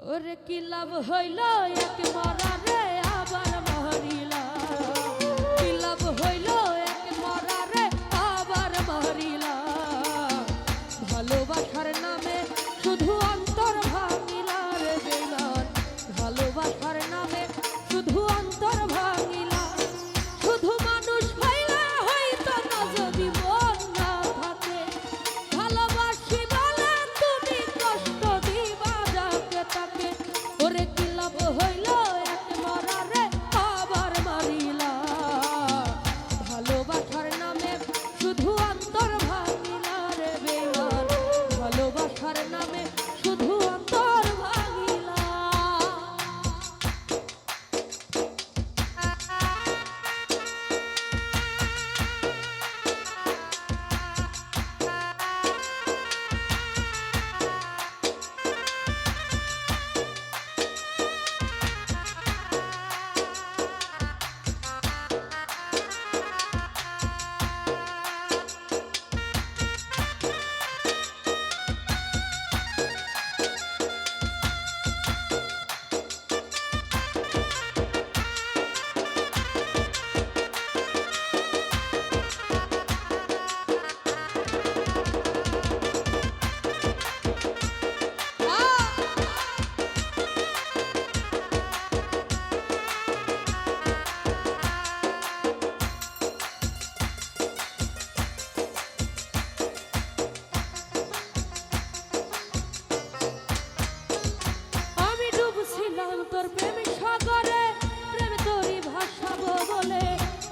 ওরে কি লাভ হইল এক মরা রে আবার মরিলা, কি লাভ হইল এক মরা রে আবার মরিলা। ভালোবাসার নামে শুধু অন্তর ভাঙিলা রে বেঈমান, ভালোবাসার নামে শুধু অন্তর ভাঙিলা। শুধু মানুষ হইলে হইতো না যদি মন না থাকে, ভালোবাসি বলে তুমি কষ্ট দিবা যাকে তাকে। ওরে কি লাভ হইল এক মরা রে আবার মারিলা, ভালোবাসার নামে শুধু অন্তর ভাঙিলা রে বেঈমান, ভালোবাসার নামে শুধু অন্তর ভাঙিলা। তোর প্রেম সাগরে প্রেম তোরই ভাসাবো বলে,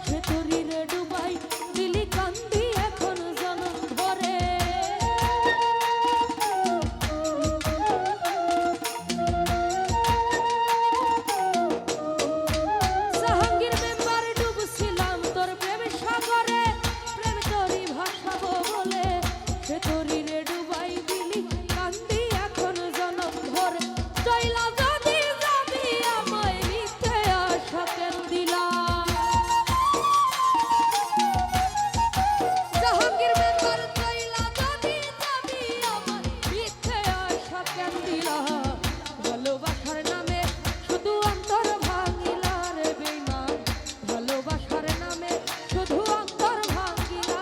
সে তোরই রে ডুবাই দিলি কান্দি এখন জনম ভরে। জাহাঙ্গীর মেম্বার ডুবছিলাম তোর প্রেম সাগরে প্রেম তোরই ভাসাবো বলে, সে তোরই রে ডুবাই দিলি কান্দি এখন জনম ভরে। চইলা ভালোবাসার নামে শুধু অন্তর ভাঙিলা রে বেঈমান, ভালোবাসার নামে শুধু অন্তর ভাঙিলা।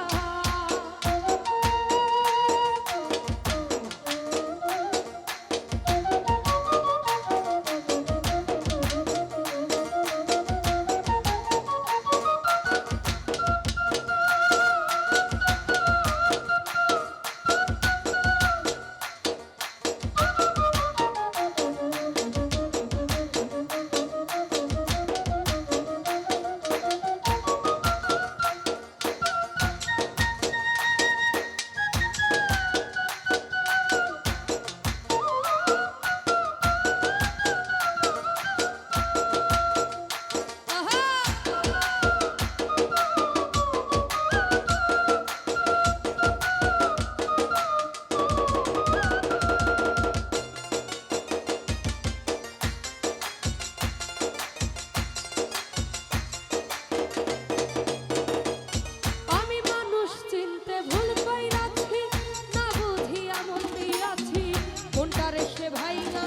কোনটা রে সে ভাই না